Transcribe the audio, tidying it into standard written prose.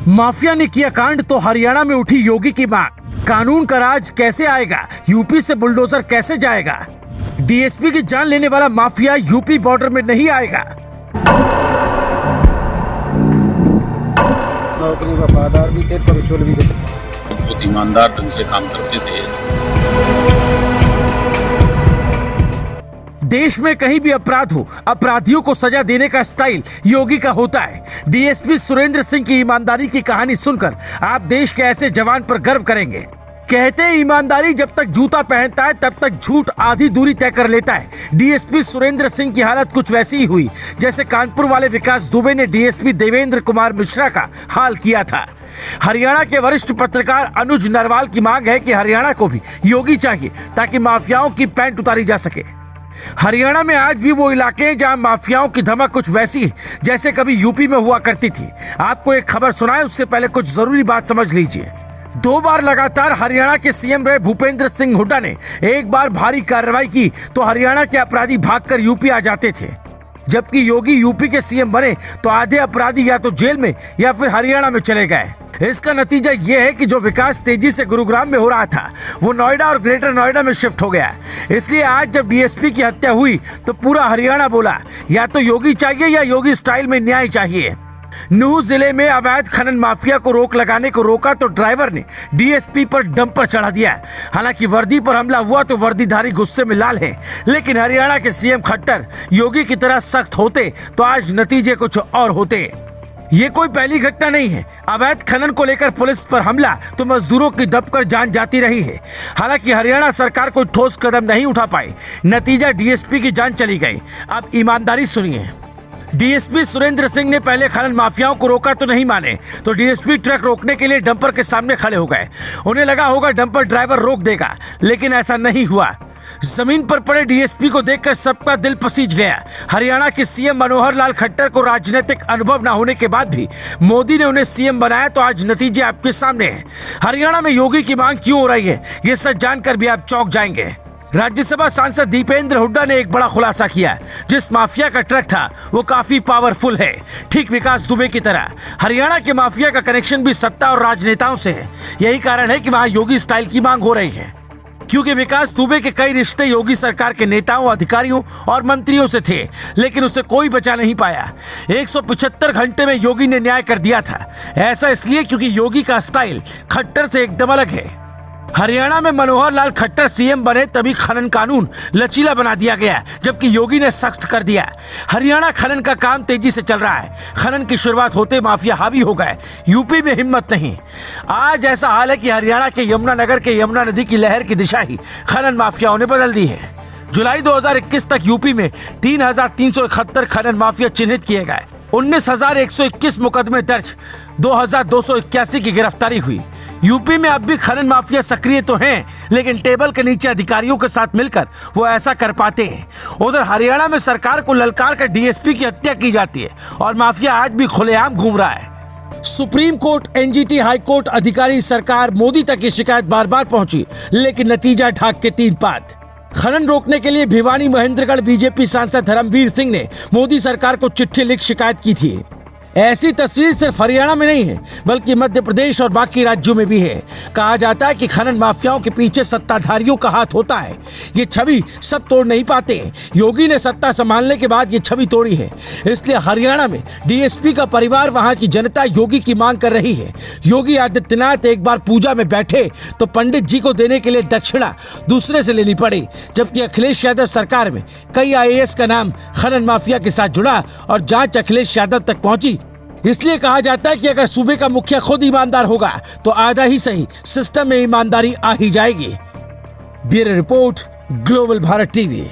Mafia ने किया कांड तो हरियाणा में उठी योगी की मांग। कानून का राज कैसे आएगा, यूपी से बुलडोजर कैसे जाएगा। डीएसपी की जान लेने वाला माफिया यूपी बॉर्डर में नहीं आएगा। नौकरी वफादार भी थे, परचोल भी थे, बहुत ईमानदार ढंग से काम करते थे। देश में कहीं भी अपराध हो, अपराधियों को सजा देने का स्टाइल योगी का होता है। डीएसपी सुरेंद्र सिंह की ईमानदारी की कहानी सुनकर आप देश के ऐसे जवान पर गर्व करेंगे। कहते हैं ईमानदारी जब तक जूता पहनता है तब तक झूठ आधी दूरी तय कर लेता है। डीएसपी सुरेंद्र सिंह की हालत कुछ वैसी ही हुई जैसे कानपुर वाले विकास दुबे ने डीएसपी देवेंद्र कुमार मिश्रा का हाल किया था। हरियाणा के वरिष्ठ पत्रकार अनुज नरवाल की मांग है कि हरियाणा को भी योगी चाहिए ताकि माफियाओं की पैंट उतारी जा सके। हरियाणा में आज भी वो इलाके हैं जहां माफियाओं की धमक कुछ वैसी है जैसे कभी यूपी में हुआ करती थी। आपको एक खबर सुनाएं, उससे पहले कुछ जरूरी बात समझ लीजिए। 2 बार लगातार हरियाणा के सीएम रहे भूपेंद्र सिंह हुड्डा ने एक बार भारी कार्रवाई की तो हरियाणा के अपराधी भागकर यूपी आ जाते थे। जबकि योगी यूपी के सीएम बने तो आधे अपराधी या तो जेल में या फिर हरियाणा में चले गए। इसका नतीजा ये है कि जो विकास तेजी से गुरुग्राम में हो रहा था वो नोएडा और ग्रेटर नोएडा में शिफ्ट हो गया। इसलिए आज जब डीएसपी की हत्या हुई तो पूरा हरियाणा बोला या तो योगी चाहिए या योगी स्टाइल में न्याय चाहिए। नूह जिले में अवैध खनन माफिया को रोक लगाने को रोका तो ड्राइवर ने डीएसपी पर डंपर चढ़ा दिया। हालांकि वर्दी पर हमला हुआ तो वर्दीधारी गुस्से में लाल है, लेकिन हरियाणा के सीएम खट्टर योगी की तरह सख्त होते तो आज नतीजे कुछ और होते। ये कोई पहली घटना नहीं है। अवैध खनन को लेकर पुलिस पर हमला तो मजदूरों की दबकर जान जाती रही है। हालांकि हरियाणा सरकार कोई ठोस कदम नहीं उठा पाई, नतीजा डीएसपी की जान चली गई। अब ईमानदारी सुनिए। डीएसपी सुरेंद्र सिंह ने पहले खनन माफियाओं को रोका तो नहीं माने, तो डीएसपी ट्रक रोकने के लिए डंपर के सामने खड़े हो गए। उन्हें लगा होगा डंपर ड्राइवर रोक देगा, लेकिन ऐसा नहीं हुआ। जमीन पर पड़े डीएसपी को देखकर सबका दिल पसीज गया। हरियाणा के सीएम मनोहर लाल खट्टर को राजनीतिक अनुभव न होने के बाद भी मोदी ने उन्हें सीएम बनाया, तो आज नतीजे आपके सामने हैं। हरियाणा में योगी की मांग क्यों हो रही है, ये सच जानकर भी आप चौंक जाएंगे। राज्यसभा सांसद दीपेंद्र हुड्डा ने एक बड़ा खुलासा किया। जिस माफिया का ट्रक था वो काफी पावरफुल है, ठीक विकास दुबे की तरह। हरियाणा के माफिया का कनेक्शन भी सत्ता और राजनेताओं से है। यही कारण है कि वहाँ योगी स्टाइल की मांग हो रही है, क्योंकि विकास दुबे के कई रिश्ते योगी सरकार के नेताओं, अधिकारियों और मंत्रियों से थे, लेकिन उसे कोई बचा नहीं पाया। 175 घंटे में योगी ने न्याय कर दिया था। ऐसा इसलिए क्योंकि योगी का स्टाइल खट्टर से एकदम अलग है। हरियाणा में मनोहर लाल खट्टर सीएम बने तभी खनन कानून लचीला बना दिया गया, जबकि योगी ने सख्त कर दिया। हरियाणा खनन का काम तेजी से चल रहा है। खनन की शुरुआत होते माफिया हावी हो गए। यूपी में हिम्मत नहीं। आज ऐसा हाल है कि हरियाणा के यमुनानगर के यमुना नदी की लहर की दिशा ही खनन माफियाओं ने बदल दी है। जुलाई 2021 तक यूपी में 3,371 खनन माफिया चिन्हित किए गए। 19,121 मुकदमे दर्ज, 2,281 की गिरफ्तारी हुई। यूपी में अब भी खनन माफिया सक्रिय तो हैं, लेकिन टेबल के नीचे अधिकारियों के साथ मिलकर वो ऐसा कर पाते हैं। उधर हरियाणा में सरकार को ललकार कर डीएसपी की हत्या की जाती है और माफिया आज भी खुलेआम घूम रहा है। Supreme court, NGT, high court, अधिकारी, सरकार, मोदी तक की शिकायत बार बार पहुंची, लेकिन नतीजा ढाक के 3 पात। खनन रोकने के लिए भिवानी महेंद्रगढ़ बीजेपी सांसद धर्मवीर सिंह ने मोदी सरकार को चिट्ठी लिख शिकायत की थी। ऐसी तस्वीर सिर्फ हरियाणा में नहीं है, बल्कि मध्य प्रदेश और बाकी राज्यों में भी है। कहा जाता है कि खनन माफियाओं के पीछे सत्ताधारियों का हाथ होता है। ये छवि सब तोड़ नहीं पाते। योगी ने सत्ता संभालने के बाद ये छवि तोड़ी है। इसलिए हरियाणा में डीएसपी का परिवार, वहां की जनता योगी की मांग कर रही है। योगी आदित्यनाथ एक बार पूजा में बैठे तो पंडित जी को देने के लिए दक्षिणा दूसरे से लेनी पड़ी, जबकि अखिलेश यादव सरकार में कई IAS का नाम खनन माफिया के साथ जुड़ा और जांच अखिलेश यादव तक पहुंची। इसलिए कहा जाता है कि अगर सूबे का मुखिया खुद ईमानदार होगा तो आधा ही सही सिस्टम में ईमानदारी आ ही जाएगी। Bureau report, global Bharat TV.